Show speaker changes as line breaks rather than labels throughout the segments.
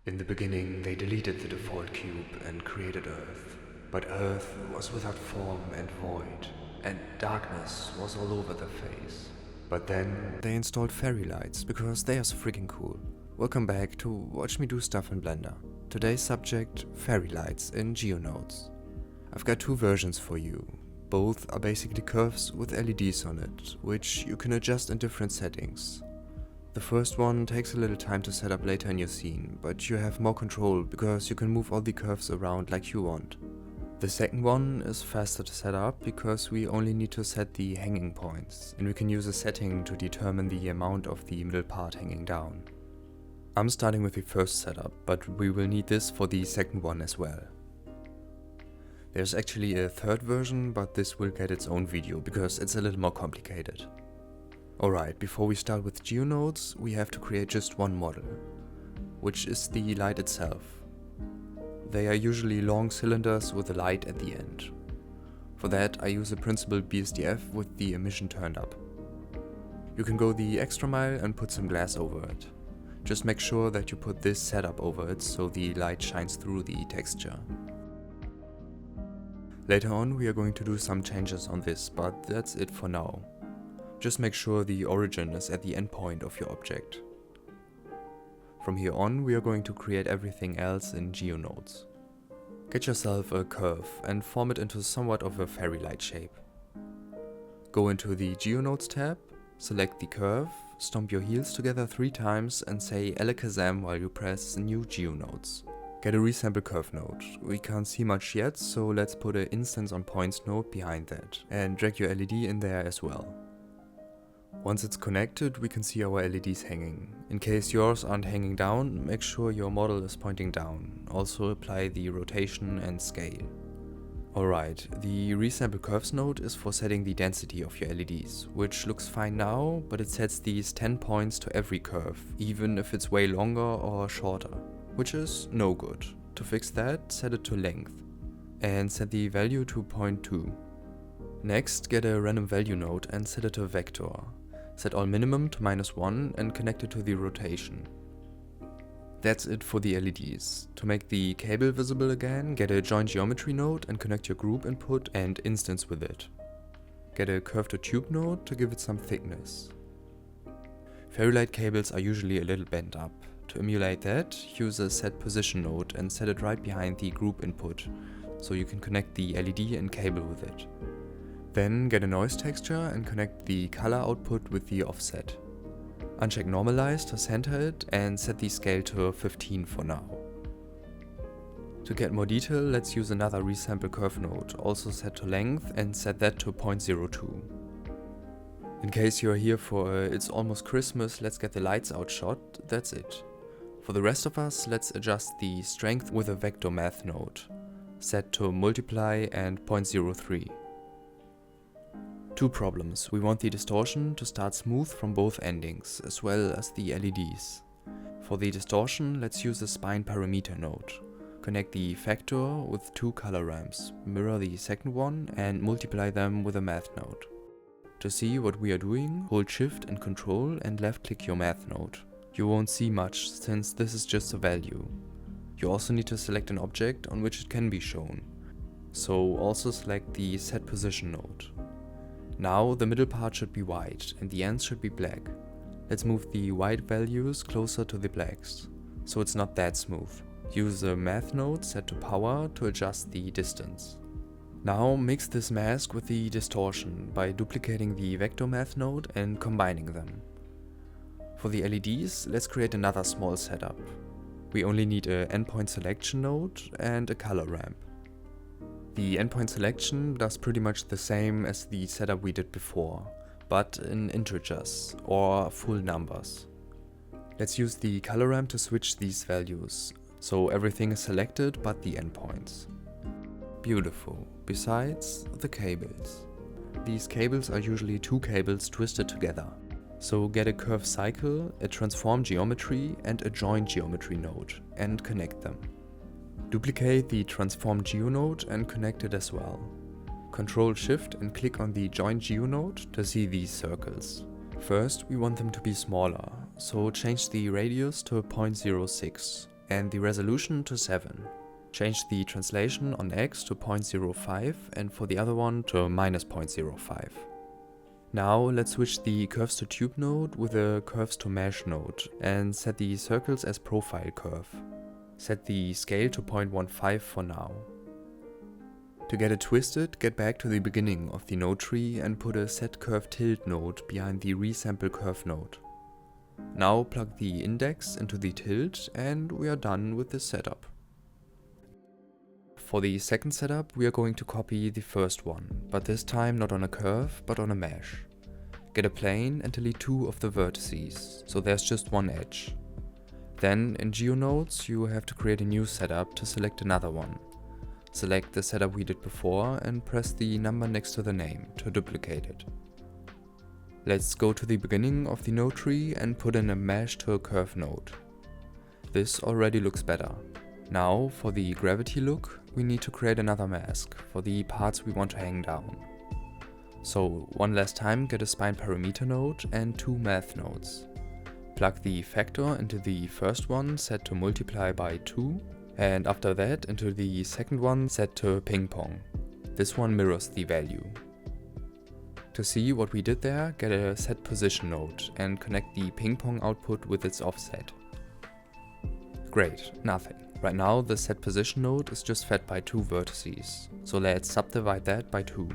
In the beginning, they deleted the default cube and created Earth. But Earth was without form and void, and darkness was all over the face. But then they installed fairy lights because they are so freaking cool. Welcome back to Watch Me Do Stuff in Blender. Today's subject, fairy lights in GeoNodes. I've got two versions for you. Both are basically curves with LEDs on it, which you can adjust in different settings. The first one takes a little time to set up later in your scene, but you have more control because you can move all the curves around like you want. The second one is faster to set up because we only need to set the hanging points, and we can use a setting to determine the amount of the middle part hanging down. I'm starting with the first setup, but we will need this for the second one as well. There's actually a third version, but this will get its own video because it's a little more complicated. Alright, before we start with GeoNodes, we have to create just one model, which is the light itself. They are usually long cylinders with a light at the end. For that I use a principled BSDF with the emission turned up. You can go the extra mile and put some glass over it. Just make sure that you put this setup over it so the light shines through the texture. Later on we are going to do some changes on this, but that's it for now. Just make sure the origin is at the endpoint of your object. From here on we are going to create everything else in GeoNodes. Get yourself a curve and form it into somewhat of a fairy light shape. Go into the GeoNodes tab, select the curve, stomp your heels together 3 times and say Alakazam while you press New GeoNodes. Get a resample curve node. We can't see much yet, so let's put an instance on points node behind that and drag your LED in there as well. Once it's connected, we can see our LEDs hanging. In case yours aren't hanging down, make sure your model is pointing down. Also apply the rotation and scale. Alright, the resample curves node is for setting the density of your LEDs, which looks fine now, but it sets these 10 points to every curve, even if it's way longer or shorter, which is no good. To fix that, set it to length, and set the value to 0.2. Next, get a random value node and set it to vector. Set all minimum to -1 and connect it to the rotation. That's it for the LEDs. To make the cable visible again, get a join geometry node and connect your group input and instance with it. Get a curve to tube node to give it some thickness. Fairy light cables are usually a little bent up. To emulate that, use a set position node and set it right behind the group input, so you can connect the LED and cable with it. Then get a noise texture and connect the color output with the offset. Uncheck normalize to center it and set the scale to 15 for now. To get more detail, let's use another resample curve node, also set to length, and set that to 0.02. In case you're here for It's Almost Christmas, let's get the lights out shot, that's it. For the rest of us, let's adjust the strength with a vector math node, set to multiply and 0.03. Two problems. We want the distortion to start smooth from both endings, as well as the LEDs. For the distortion, let's use a spine parameter node. Connect the factor with 2 color ramps, mirror the second one, and multiply them with a math node. To see what we are doing, hold Shift and Control and left-click your math node. You won't see much, since this is just a value. You also need to select an object on which it can be shown. So also select the Set Position node. Now the middle part should be white and the ends should be black. Let's move the white values closer to the blacks, so it's not that smooth. Use the math node set to power to adjust the distance. Now mix this mask with the distortion by duplicating the vector math node and combining them. For the LEDs, let's create another small setup. We only need an endpoint selection node and a color ramp. The endpoint selection does pretty much the same as the setup we did before, but in integers or full numbers. Let's use the color ramp to switch these values, so everything is selected but the endpoints. Beautiful. Besides, the cables. These cables are usually 2 cables twisted together. So get a curve cycle, a transform geometry and a join geometry node and connect them. Duplicate the transform geonode and connect it as well. Control Shift and click on the join geonode to see these circles. First we want them to be smaller, so change the radius to 0.06. and the resolution to 7. Change the translation on X to 0.05 and for the other one to -0.05. Now let's switch the curves to tube node with a curves to mesh node and set the circles as profile curve. Set the scale to 0.15 for now. To get it twisted, get back to the beginning of the node tree and put a set curve tilt node behind the resample curve node. Now plug the index into the tilt and we are done with this setup. For the second setup, we are going to copy the first one, but this time not on a curve, but on a mesh. Get a plane and delete 2 of the vertices, so there's just one edge. Then in GeoNodes, you have to create a new setup to select another one. Select the setup we did before and press the number next to the name to duplicate it. Let's go to the beginning of the node tree and put in a mesh to a curve node. This already looks better. Now for the gravity look, we need to create another mask for the parts we want to hang down. So one last time, get a spine parameter node and 2 math nodes. Plug the factor into the first one set to multiply by 2 and after that into the second one set to ping pong. This one mirrors the value. To see what we did there, get a set position node and connect the ping pong output with its offset. Great, nothing. Right now the set position node is just fed by 2 vertices, so let's subdivide that by 2.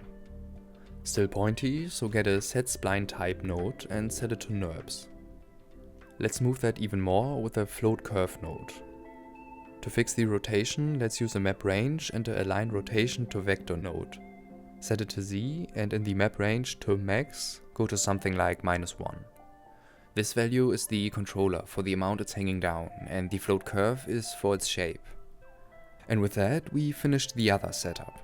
Still pointy, so get a set spline type node and set it to NURBS. Let's move that even more with a float curve node. To fix the rotation, let's use a map range and a align rotation to vector node. Set it to Z and in the map range to max, go to something like -1. This value is the controller for the amount it's hanging down and the float curve is for its shape. And with that we finished the other setup.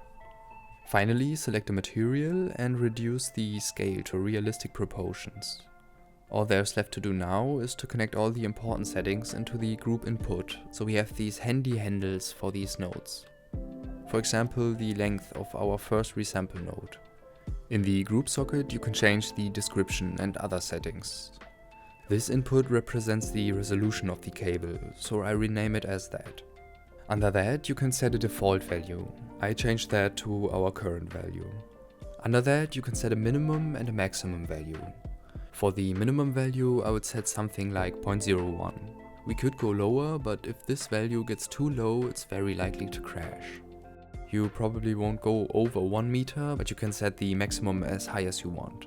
Finally select a material and reduce the scale to realistic proportions. All there's left to do now is to connect all the important settings into the group input, so we have these handy handles for these nodes. For example, the length of our first resample node. In the group socket you can change the description and other settings. This input represents the resolution of the cable, so I rename it as that. Under that you can set a default value. I changed that to our current value. Under that you can set a minimum and a maximum value. For the minimum value I would set something like 0.01. We could go lower, but if this value gets too low it's very likely to crash. You probably won't go over 1 meter, but you can set the maximum as high as you want.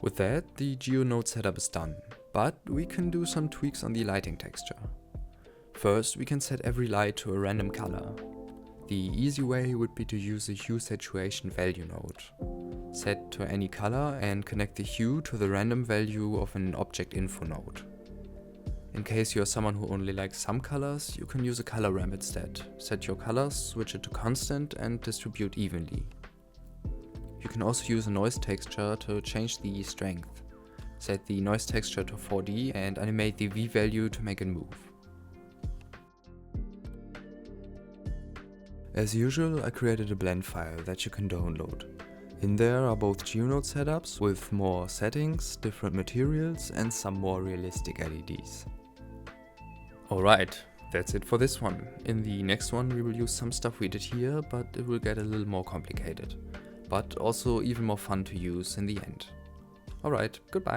With that, the GeoNode setup is done, but we can do some tweaks on the lighting texture. First, we can set every light to a random color. The easy way would be to use a hue saturation value node. Set to any color and connect the hue to the random value of an object info node. In case you're someone who only likes some colors, you can use a color ramp instead. Set your colors, switch it to constant and distribute evenly. You can also use a noise texture to change the strength. Set the noise texture to 4D and animate the V value to make it move. As usual, I created a blend file that you can download. In there are both GeoNode setups with more settings, different materials and some more realistic LEDs. Alright, that's it for this one. In the next one we will use some stuff we did here, but it will get a little more complicated. But also even more fun to use in the end. Alright, goodbye.